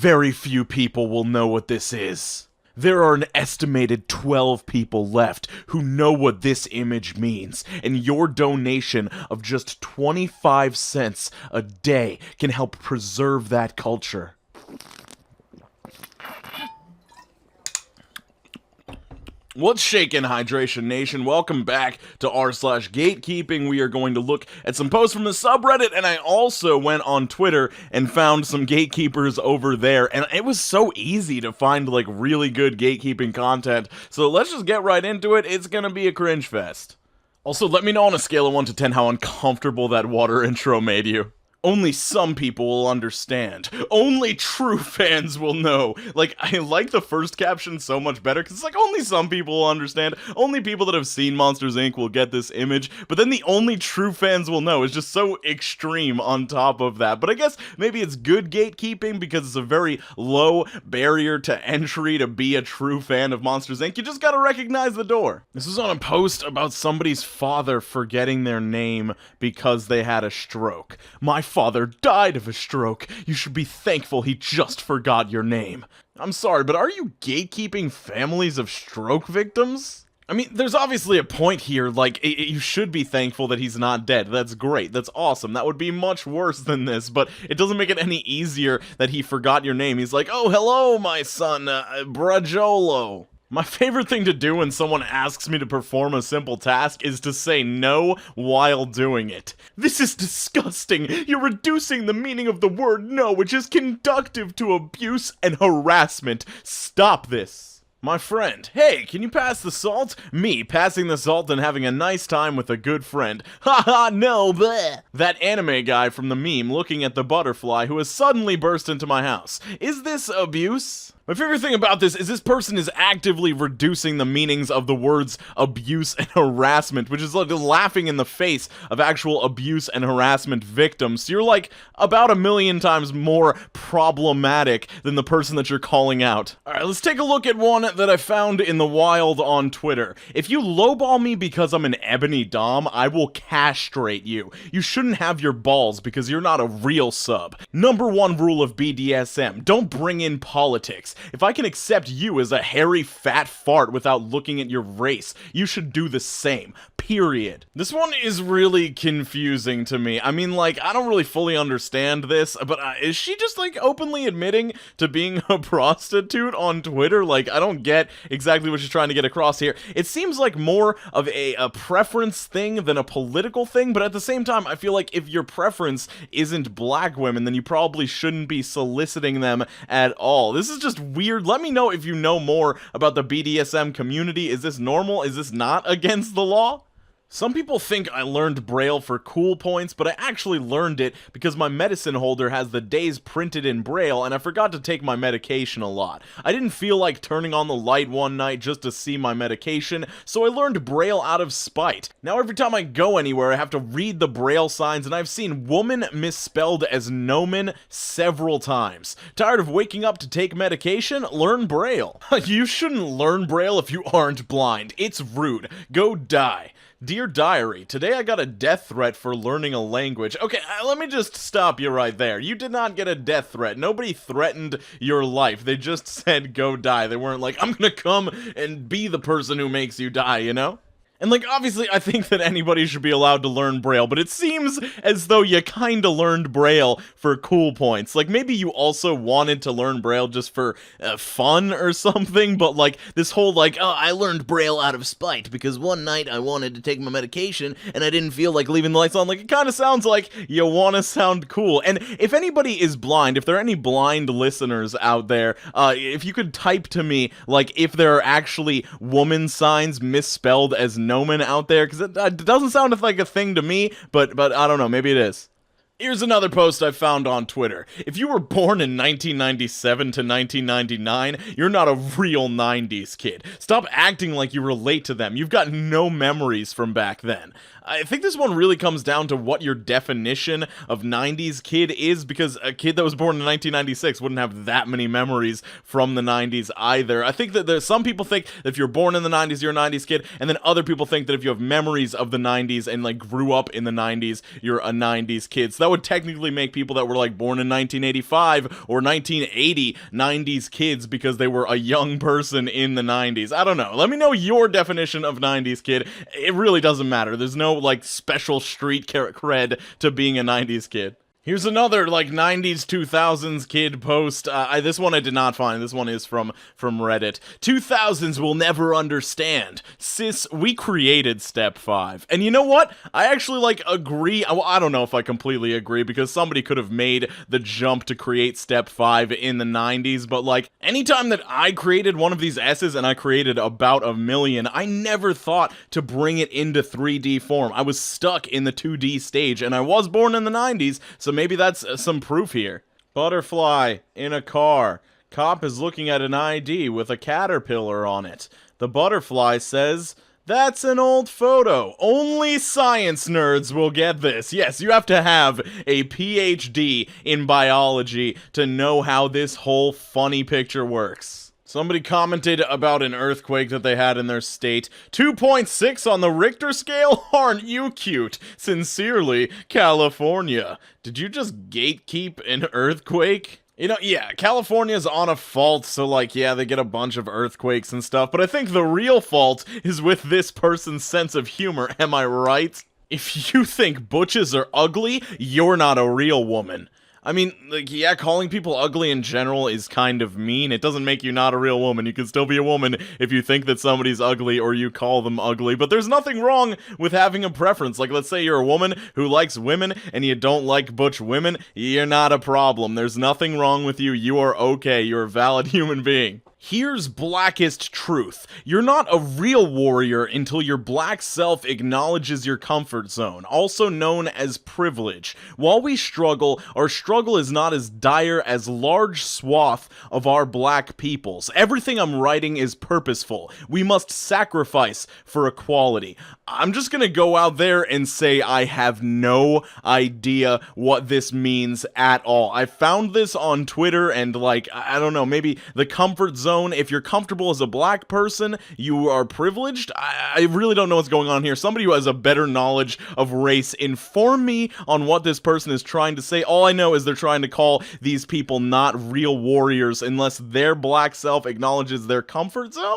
very few people will know what this is. There are an estimated 12 people left who know what this image means, and your donation of just 25 cents a day can help preserve that culture. What's shaking, Hydration Nation? Welcome back to r/gatekeeping. We are going to look at some posts from the subreddit, and I also went on Twitter and found some gatekeepers over there, and it was so easy to find, like, really good gatekeeping content. So let's just get right into it. It's gonna be a cringe fest. Also, let me know on a scale of 1 to 10 how uncomfortable that water intro made you. Only some people will understand. Only true fans will know. Like, I like the first caption so much better, because it's like, only some people will understand. Only people that have seen Monsters, Inc. will get this image. But then the only true fans will know is just so extreme on top of that. But I guess maybe it's good gatekeeping, because it's a very low barrier to entry to be a true fan of Monsters, Inc. You just gotta recognize the door. This was on a post about somebody's father forgetting their name because they had a stroke. My father died of a stroke. You should be thankful he just forgot your name. I'm sorry, but are you gatekeeping families of stroke victims? I mean, there's obviously a point here, like, you should be thankful that he's not dead. That's great, that's awesome. That would be much worse than this, but it doesn't make it any easier that he forgot your name. He's like, oh, hello, my son, Brajolo. My favorite thing to do when someone asks me to perform a simple task is to say no while doing it. This is disgusting. You're reducing the meaning of the word no, which is conducive to abuse and harassment. Stop this. My friend, hey, can you pass the salt? Me, passing the salt and having a nice time with a good friend. Haha, no, bleh. That anime guy from the meme looking at the butterfly who has suddenly burst into my house. Is this abuse? My favorite thing about this person is actively reducing the meanings of the words abuse and harassment, which is like laughing in the face of actual abuse and harassment victims. So you're like about 1,000,000 times more problematic than the person that you're calling out. Alright, let's take a look at one that I found in the wild on Twitter. If you lowball me because I'm an ebony dom, I will castrate you. You shouldn't have your balls because you're not a real sub. Number 1 rule of BDSM, don't bring in politics. If I can accept you as a hairy fat fart without looking at your race, you should do the same. Period. This one is really confusing to me. I mean, like, I don't really fully understand this, but is she just, like, openly admitting to being a prostitute on Twitter? Like, I don't get exactly what she's trying to get across here. It seems like more of a preference thing than a political thing, but at the same time, I feel like if your preference isn't black women, then you probably shouldn't be soliciting them at all. This is just weird. Let me know if you know more about the BDSM community. Is this normal? Is this not against the law? Some people think I learned Braille for cool points, but I actually learned it because my medicine holder has the days printed in Braille and I forgot to take my medication a lot. I didn't feel like turning on the light one night just to see my medication, so I learned Braille out of spite. Now every time I go anywhere I have to read the Braille signs, and I've seen woman misspelled as nomen several times. Tired of waking up to take medication? Learn Braille. You shouldn't learn Braille if you aren't blind. It's rude. Go die. Dear Diary, today I got a death threat for learning a language. Okay, let me just stop you right there. You did not get a death threat. Nobody threatened your life. They just said go die. They weren't like, I'm gonna come and be the person who makes you die, you know? And, like, obviously, I think that anybody should be allowed to learn Braille, but it seems as though you kinda learned Braille for cool points. Like, maybe you also wanted to learn Braille just for fun or something, but, like, this whole, like, oh, I learned Braille out of spite because one night I wanted to take my medication and I didn't feel like leaving the lights on. Like, it kinda sounds like you wanna sound cool. And if anybody is blind, if there are any blind listeners out there, if you could type to me, like, if there are actually woman signs misspelled as nomen out there, because it doesn't sound like a thing to me, but I don't know, maybe it is. Here's another post I found on Twitter. If you were born in 1997 to 1999, you're not a real 90s kid. Stop acting like you relate to them. You've got no memories from back then. I think this one really comes down to what your definition of 90s kid is, because a kid that was born in 1996 wouldn't have that many memories from the 90s either. I think that there's some people think that if you're born in the 90s, you're a 90s kid, and then other people think that if you have memories of the 90s and, like, grew up in the 90s, you're a 90s kid. So that that would technically make people that were like born in 1985 or 1980 90s kids because they were a young person in the 90s. I don't know. Let me know your definition of 90s kid. It really doesn't matter. There's no like special street cred to being a 90s kid. Here's another, like, 90s, 2000s kid post. This one I did not find. This one is from Reddit. 2000s will never understand. Sis, we created Step 5. And you know what? I actually, like, agree. Well, I don't know if I completely agree, because somebody could have made the jump to create Step 5 in the 90s, but, like, anytime that I created one of these S's, and I created about 1 million, I never thought to bring it into 3D form. I was stuck in the 2D stage, and I was born in the 90s, so maybe that's some proof here. Butterfly in a car. Cop is looking at an ID with a caterpillar on it. The butterfly says, "That's an old photo. Only science nerds will get this." Yes, you have to have a PhD in biology to know how this whole funny picture works. Somebody commented about an earthquake that they had in their state. 2.6 on the Richter scale? Aren't you cute? Sincerely, California. Did you just gatekeep an earthquake? You know, yeah, California's on a fault, so, like, yeah, they get a bunch of earthquakes and stuff, but I think the real fault is with this person's sense of humor, am I right? If you think butches are ugly, you're not a real woman. I mean, like, yeah, calling people ugly in general is kind of mean. It doesn't make you not a real woman. You can still be a woman if you think that somebody's ugly or you call them ugly. But there's nothing wrong with having a preference. Like, let's say you're a woman who likes women and you don't like butch women. You're not a problem. There's nothing wrong with you. You are okay. You're a valid human being. Here's blackest truth. You're not a real warrior until your black self acknowledges your comfort zone, also known as privilege. While we struggle, our struggle is not as dire as large swath of our black peoples. Everything I'm writing is purposeful. We must sacrifice for equality. I'm just gonna go out there and say I have no idea what this means at all. I found this on Twitter and, like, I don't know, maybe the comfort zone. If you're comfortable as a black person, you are privileged. I really don't know what's going on here. Somebody who has a better knowledge of race, inform me on what this person is trying to say. All I know is they're trying to call these people not real warriors unless their black self acknowledges their comfort zone.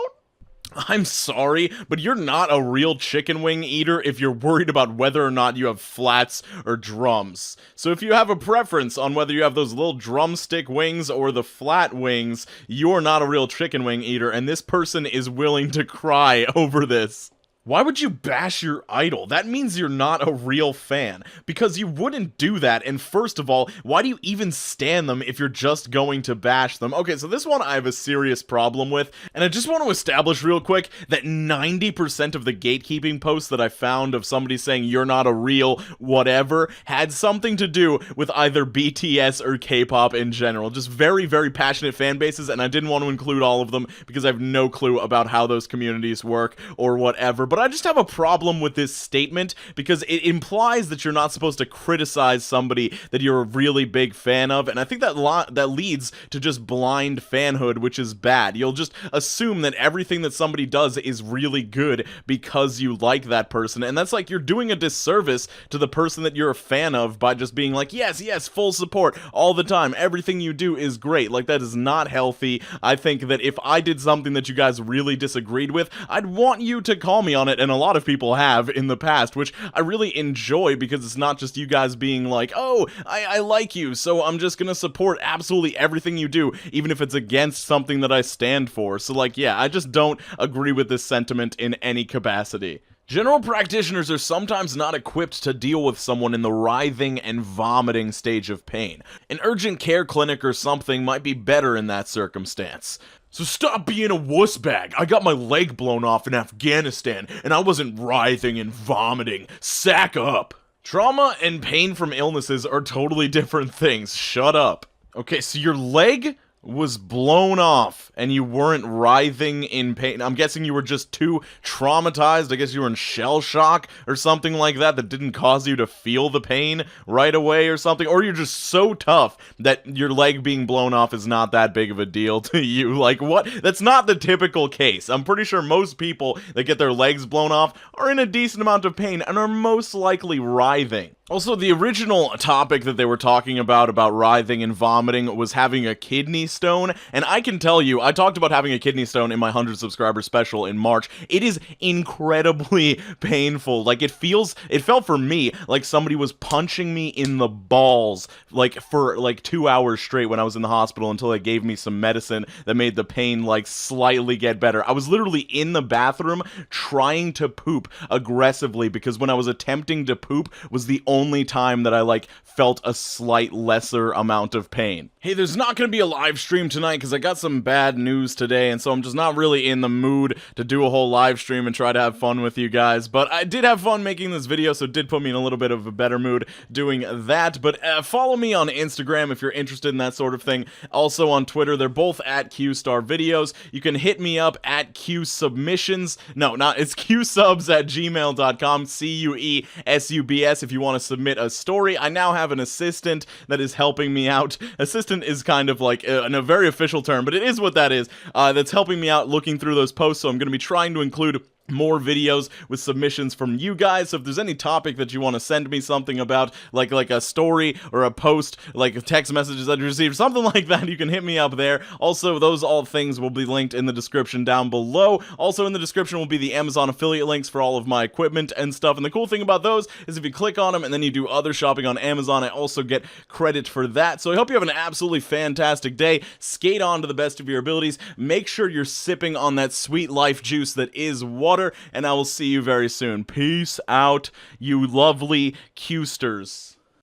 I'm sorry, but you're not a real chicken wing eater if you're worried about whether or not you have flats or drums. So if you have a preference on whether you have those little drumstick wings or the flat wings, you're not a real chicken wing eater, and this person is willing to cry over this. Why would you bash your idol? That means you're not a real fan, because you wouldn't do that, and first of all, why do you even stan them if you're just going to bash them? Okay, so this one I have a serious problem with, and I just want to establish real quick that 90% of the gatekeeping posts that I found of somebody saying you're not a real whatever had something to do with either BTS or K-pop in general. Just very, very passionate fan bases, and I didn't want to include all of them because I have no clue about how those communities work or whatever. But I just have a problem with this statement because it implies that you're not supposed to criticize somebody that you're a really big fan of, and I think that leads to just blind fanhood, which is bad. You'll just assume that everything that somebody does is really good because you like that person, and that's like you're doing a disservice to the person that you're a fan of by just being like, yes, yes, full support all the time, everything you do is great. Like, that is not healthy. I think that if I did something that you guys really disagreed with, I'd want you to call me on it, and a lot of people have in the past, which I really enjoy because it's not just you guys being like, oh, I like you, so I'm just gonna support absolutely everything you do, even if it's against something that I stand for. So, like, yeah, I just don't agree with this sentiment in any capacity. General practitioners are sometimes not equipped to deal with someone in the writhing and vomiting stage of pain. An urgent care clinic or something might be better in that circumstance. So stop being a wuss bag. I got my leg blown off in Afghanistan, and I wasn't writhing and vomiting. Sack up. Trauma and pain from illnesses are totally different things. Shut up. Okay, so your leg was blown off and you weren't writhing in pain. I'm guessing you were just too traumatized. I guess you were in shell shock or something like that didn't cause you to feel the pain right away or something. Or you're just so tough that your leg being blown off is not that big of a deal to you. Like, what? That's not the typical case. I'm pretty sure most people that get their legs blown off are in a decent amount of pain and are most likely writhing. Also, the original topic that they were talking about writhing and vomiting, was having a kidney stone. And I can tell you, I talked about having a kidney stone in my 100 subscriber special in March. It is incredibly painful. Like, it felt for me like somebody was punching me in the balls, like, for like 2 hours straight when I was in the hospital, until they gave me some medicine that made the pain like slightly get better. I was literally in the bathroom trying to poop aggressively, because when I was attempting to poop was the only time that I like felt a slight lesser amount of pain. Hey, there's not going to be a live stream tonight because I got some bad news today, and so I'm just not really in the mood to do a whole live stream and try to have fun with you guys. But I did have fun making this video, so it did put me in a little bit of a better mood doing that. But follow me on Instagram if you're interested in that sort of thing. Also on Twitter, they're both at QStarVideos. You can hit me up at QSubmissions. No, it's QSubs@gmail.com, QUESUBS, if you want to submit a story. I now have an assistant that is helping me out. Assistant is kind of like a very official term, but it is what that is. That's helping me out looking through those posts, so I'm going to be trying to include more videos with submissions from you guys. So if there's any topic that you want to send me something about, like a story or a post, like text messages that you received, something like that, you can hit me up there. Also, those all things will be linked in the description down below. Also in the description will be the Amazon affiliate links for all of my equipment and stuff. And the cool thing about those is if you click on them and then you do other shopping on Amazon, I also get credit for that. So I hope you have an absolutely fantastic day. Skate on to the best of your abilities. Make sure you're sipping on that sweet life juice that is water, and I will see you very soon. Peace out, you lovely Qsters.